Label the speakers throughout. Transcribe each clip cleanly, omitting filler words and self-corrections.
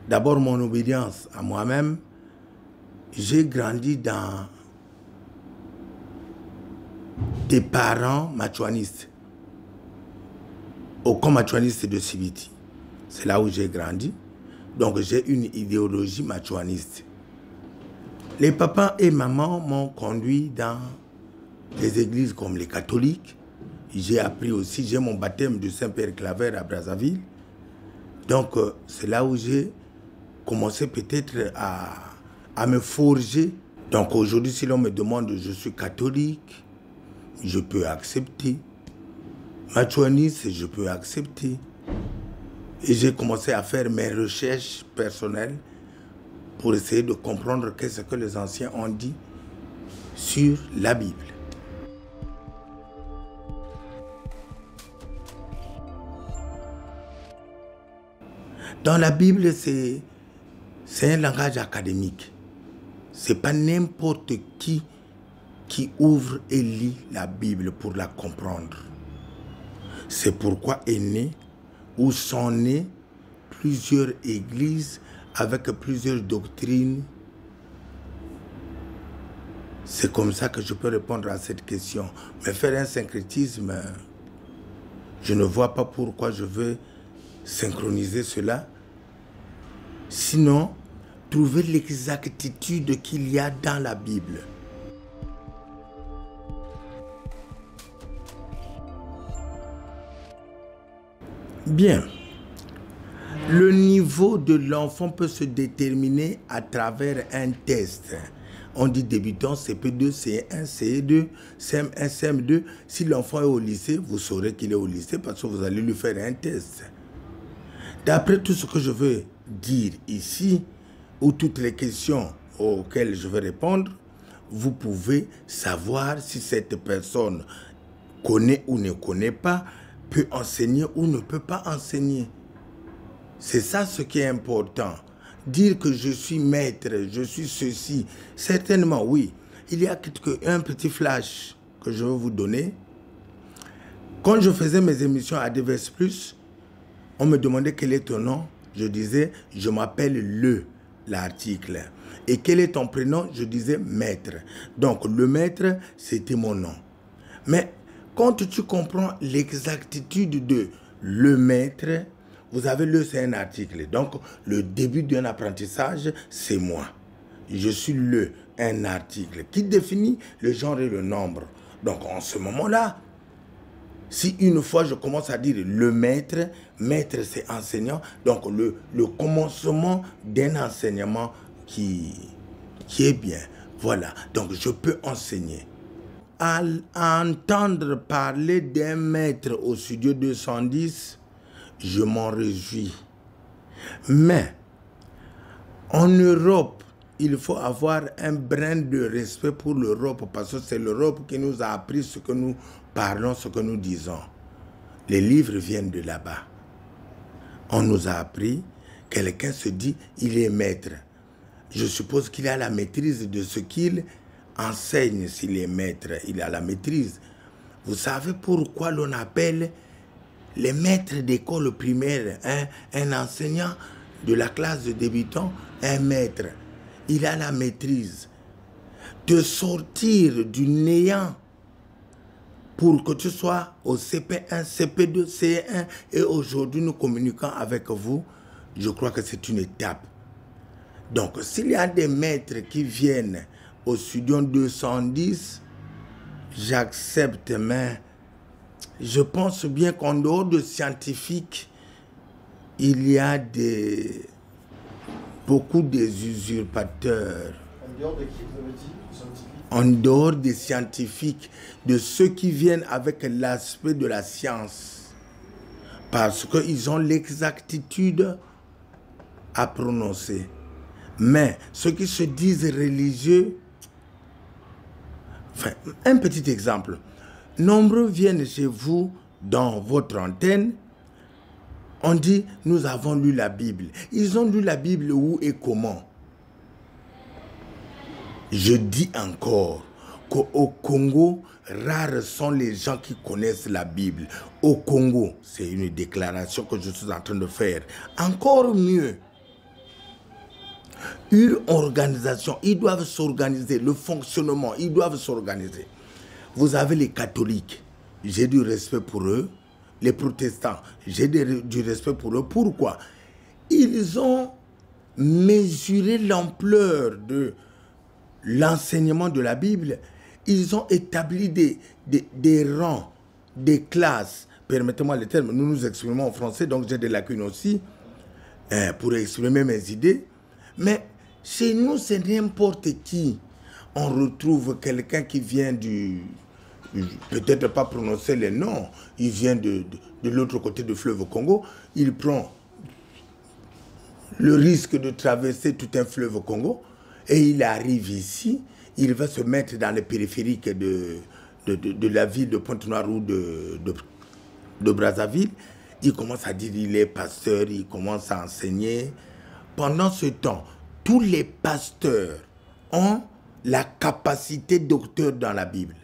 Speaker 1: D'abord, mon obédience à moi-même. J'ai grandi dans des parents machuanistes, au camp machuaniste de Sibiti. C'est là où j'ai grandi. Donc j'ai une idéologie machuaniste. Les papas et mamans m'ont conduit dans des églises comme les catholiques. J'ai appris aussi, j'ai mon baptême de Saint-Père Claver à Brazzaville. Donc c'est là où j'ai commencé peut-être à me forger. Donc aujourd'hui, si l'on me demande, je suis catholique, je peux accepter. Machuaniste, je peux accepter. Et j'ai commencé à faire mes recherches personnelles pour essayer de comprendre qu'est-ce que les anciens ont dit sur la Bible. Dans la Bible, c'est un langage académique. Ce n'est pas n'importe qui ouvre et lit la Bible pour la comprendre. C'est pourquoi est né ou sont nées plusieurs églises avec plusieurs doctrines. C'est comme ça que je peux répondre à cette question. Mais faire un syncrétisme, je ne vois pas pourquoi je veux synchroniser cela. Sinon, trouver l'exactitude qu'il y a dans la Bible. Bien. Le niveau de l'enfant peut se déterminer à travers un test. On dit débutant, CP2, CE1, CE2, CM1, CM2. Si l'enfant est au lycée, vous saurez qu'il est au lycée parce que vous allez lui faire un test. D'après tout ce que je veux dire ici, ou toutes les questions auxquelles je vais répondre, vous pouvez savoir si cette personne connaît ou ne connaît pas, peut enseigner ou ne peut pas enseigner. C'est ça ce qui est important. Dire que je suis maître, je suis ceci, certainement oui. Il y a un petit flash que je vais vous donner. Quand je faisais mes émissions à Devers Plus, on me demandait quel est ton nom. Je disais, je m'appelle l'article. Et quel est ton prénom? Je disais maître. Donc le maître, c'était mon nom. Mais quand tu comprends l'exactitude de le maître, vous avez c'est un article. Donc le début d'un apprentissage, c'est moi. Je suis un article qui définit le genre et le nombre. Donc en ce moment-là, si une fois je commence à dire le maître, maître c'est enseignant, donc le commencement d'un enseignement qui est bien. Voilà, donc je peux enseigner. À entendre parler d'un maître au studio 210, je m'en réjouis. Mais en Europe, il faut avoir un brin de respect pour l'Europe parce que c'est l'Europe qui nous a appris ce que nous parlons, ce que nous disons. Les livres viennent de là-bas. On nous a appris, quelqu'un se dit, il est maître. Je suppose qu'il a la maîtrise de ce qu'il enseigne. S'il est maître, il a la maîtrise. Vous savez pourquoi l'on appelle les maîtres d'école primaire, un enseignant de la classe de débutants, un maître. Il a la maîtrise de sortir du néant pour que tu sois au CP1, CP2, CE1 et aujourd'hui nous communiquons avec vous. Je crois que c'est une étape. Donc s'il y a des maîtres qui viennent au studio 210, j'accepte, mais je pense bien qu'en dehors de scientifiques, il y a beaucoup des usurpateurs.
Speaker 2: En dehors de qui vous avez dit, scientifiques?
Speaker 1: En dehors des scientifiques, de ceux qui viennent avec l'aspect de la science. Parce qu'ils ont l'exactitude à prononcer. Mais ceux qui se disent religieux, enfin, un petit exemple. Nombreux viennent chez vous, dans votre antenne, on dit, nous avons lu la Bible. Ils ont lu la Bible où et comment? Je dis encore, Au Congo, rares sont les gens qui connaissent la Bible. Au Congo, c'est une déclaration que je suis en train de faire. Encore mieux, une organisation, ils doivent s'organiser, le fonctionnement, ils doivent s'organiser. Vous avez les catholiques, j'ai du respect pour eux. Les protestants, j'ai du respect pour eux. Pourquoi? Ils ont mesuré l'ampleur de l'enseignement de la Bible. Ils ont établi des rangs, des classes. Permettez-moi le terme, nous nous exprimons en français, donc j'ai des lacunes aussi pour exprimer mes idées. Mais chez nous, c'est n'importe qui. On retrouve quelqu'un qui vient peut-être pas prononcer les noms, il vient de l'autre côté du fleuve Congo, il prend le risque de traverser tout un fleuve Congo et il arrive ici, il va se mettre dans le périphérique de la ville de Pointe-Noire ou de Brazzaville. Il commence à dire il est pasteur, il commence à enseigner. Pendant ce temps, tous les pasteurs ont la capacité docteur dans la Bible.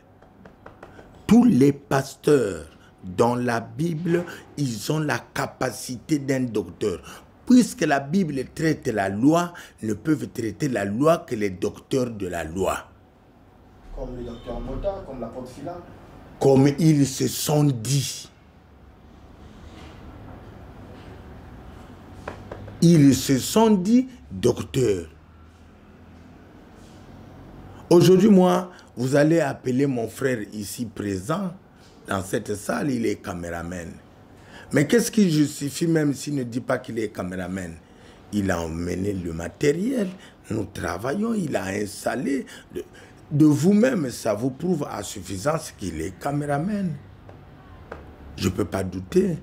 Speaker 1: Tous les pasteurs dans la Bible, ils ont la capacité d'un docteur. Puisque la Bible traite la loi, ne peuvent traiter la loi que les docteurs de la loi.
Speaker 2: Comme le docteur Mota, comme l'apôtre Phila.
Speaker 1: Comme ils se sont dit. Ils se sont dit docteurs. Aujourd'hui, moi, vous allez appeler mon frère ici présent, dans cette salle, il est caméraman. Mais qu'est-ce qui justifie, même s'il ne dit pas qu'il est caméraman? Il a emmené le matériel, nous travaillons, il a installé. De vous-même, ça vous prouve à suffisance qu'il est caméraman. Je ne peux pas douter.